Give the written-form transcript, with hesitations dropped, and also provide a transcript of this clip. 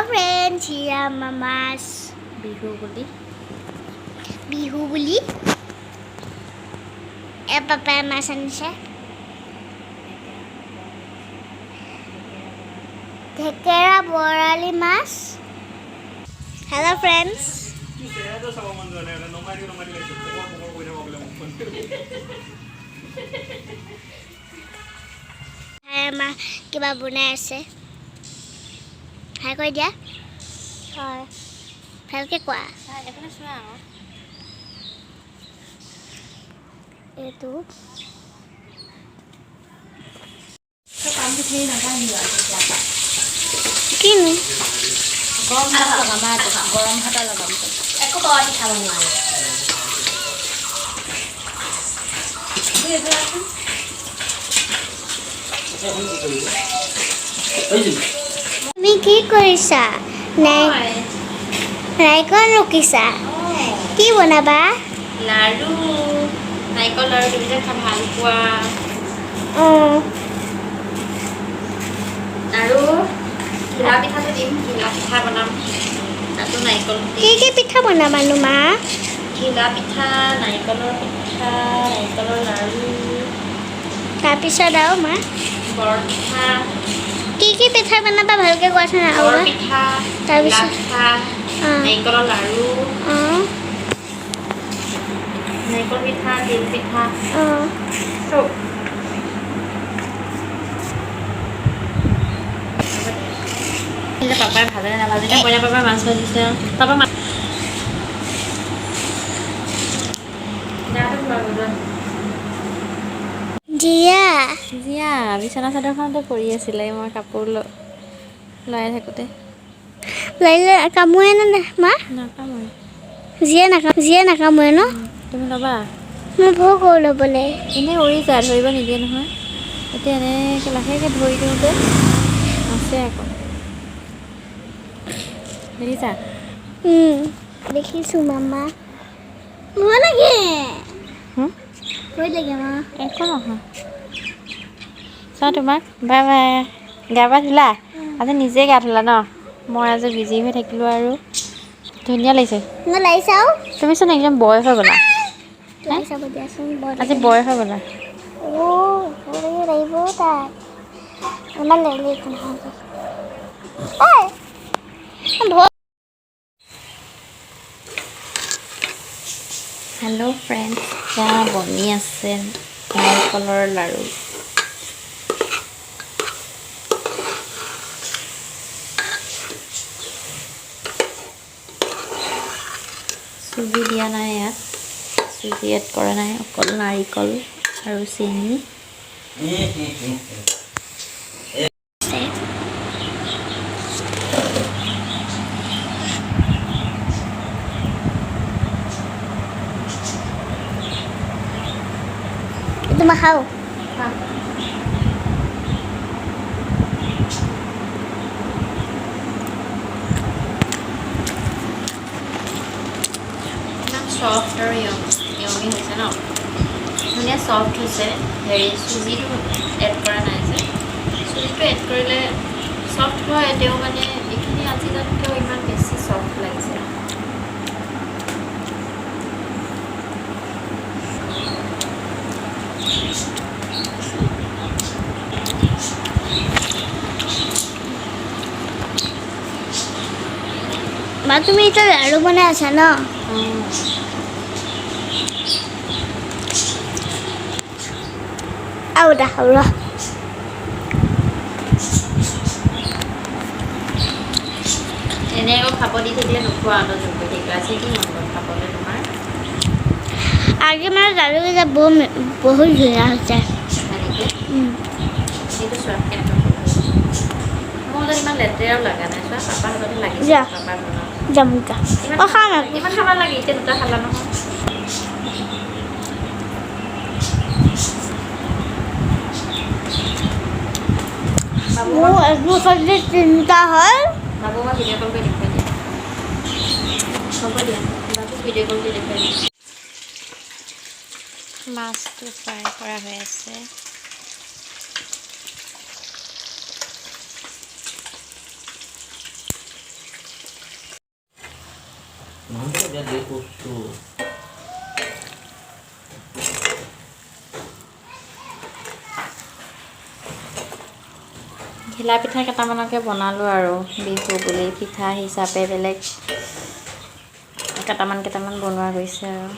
friends, here Mama's Bihu buli. Papa mas anisha. Thekera borali mas. Hello friends. Hai ma kiba bunai ase. Hai koi dia. Hai. Bhalke koa. Hai efale sua ako. Etu. So kaam to thei na ka ni ase kya. Kini? Gorom hata lagam. Eko bawa di khalo nuare. তুমি কি কৰিছা? নাইকল ৰুকিছা? কি বনাবা? লাডু। নাইকল লাডু তুমি খাই ভাল পোৱা। আৰু ঘিলা পিঠাটো দিম, ঘিলা পিঠা বনাম। তাতো নাইকল কি পিঠা বনাবানো মা? ঘিলা পিঠা, নাইকলৰ পিঠা, নাইকলৰ লাডু। তাৰপিছত আৰু মা? বৰ পিঠা। কি পিঠা বনাবা ভালকে কোৱাচোন আৰু? বৰ পিঠা, তাৰপিছত পিঠা, নাইকলৰ লাডু। নাইকল পিঠা, তিল পিঠা। চব। পাপাই ভালে নাভাজিলে কইনা পাপাই মাছ ভাজিছে। পাপা মাছ জিয়া বিচনা চাদৰখনতে পৰি আছিলে। মই কাপোৰ লৰাই থাকোঁতে লাইলে কামোৰে নে মা? নাকামোৰে। জিয়া নাকামোৰে ন? তুমি ল'বা? মই ভয় কৰোঁ ল'বলৈ। এনেই উৰি যায়, ধৰিব নিদিয়ে নহয়। এতিয়া এনেকৈ লাহেকৈ ধৰি দিওঁতে আছে আকৌ। দেখিছা? দেখিছোঁ মামা। ভয় লাগে। ভয় লাগে মা। একো নহয়। চোৱা তোমাক বাই বাই। গা পা ধুলা? আজি নিজে গা ধুলা ন? মই আজি বিজি হৈ থাকিলোঁ আৰু। ধুনীয়া লাগিছে। চাওঁ তুমিচোন একদম বয় হৈ গ'লা। আজি বয় হৈ গ'লা। লাগিব তাত ইমান লাগিলে হেল্ল' ফ্ৰেণ্ডছ, সেয়া বনি আছে নাৰিকলৰ লাড়ু। চুজি দিয়া নাই ইয়াত, চুজি এড কৰা নাই, অকল নাৰিকল আৰু চেনি। itu mahal. Soft আৰু yummy হৈছে ন? ধুনীয়া সফ্ট হৈছে। হেৰি চুজিটো এড কৰা নাই যে, চুজিটো এড কৰিলে সফ্ট হয়। তেও মানে এইখিনি আজি তাতকৈও ইমান বেছি সফ্ট লাগিছে। মা তুমি এটা লাড়ু বনাই আছা ন? আৰু দেখাও ৰ। এনে আকৌ খাব দি থাকিলে নোখোৱা ন? যোগ কৰি থাকিলে আছে কি মন গ'ল খাবলৈ তোমাৰ? আজি মানে লাড়ুকেইটা বহুত ধুনীয়া হৈছে। সেইটো চোৱা কেনেকুৱা মোৰ যে ইমান লেতেৰাও লগা নাই। চোৱা পাপাৰ হাততে লাগিছে। পাপাৰ বনোৱা জামুকা ইমান খাব লাগে। এতিয়া দুটা খালা নহয়। মোৰ এযোৰ খালি তিনিটা হ'ল। বাবু মই ভিডিঅ' কল কৰি দেখুৱাই দিয়া। হ'ব দিয়া, বাবু ভিডিঅ' কল কৰি দেখুৱাই দিয়া। মাছটো ফ্ৰাই কৰা হৈ আছে। ঘিলা পিঠা কেইটামানকে বনালোঁ আৰু বিহু বুলি পিঠা হিচাপে বেলেগ কেইটামান বনোৱা গৈছে আৰু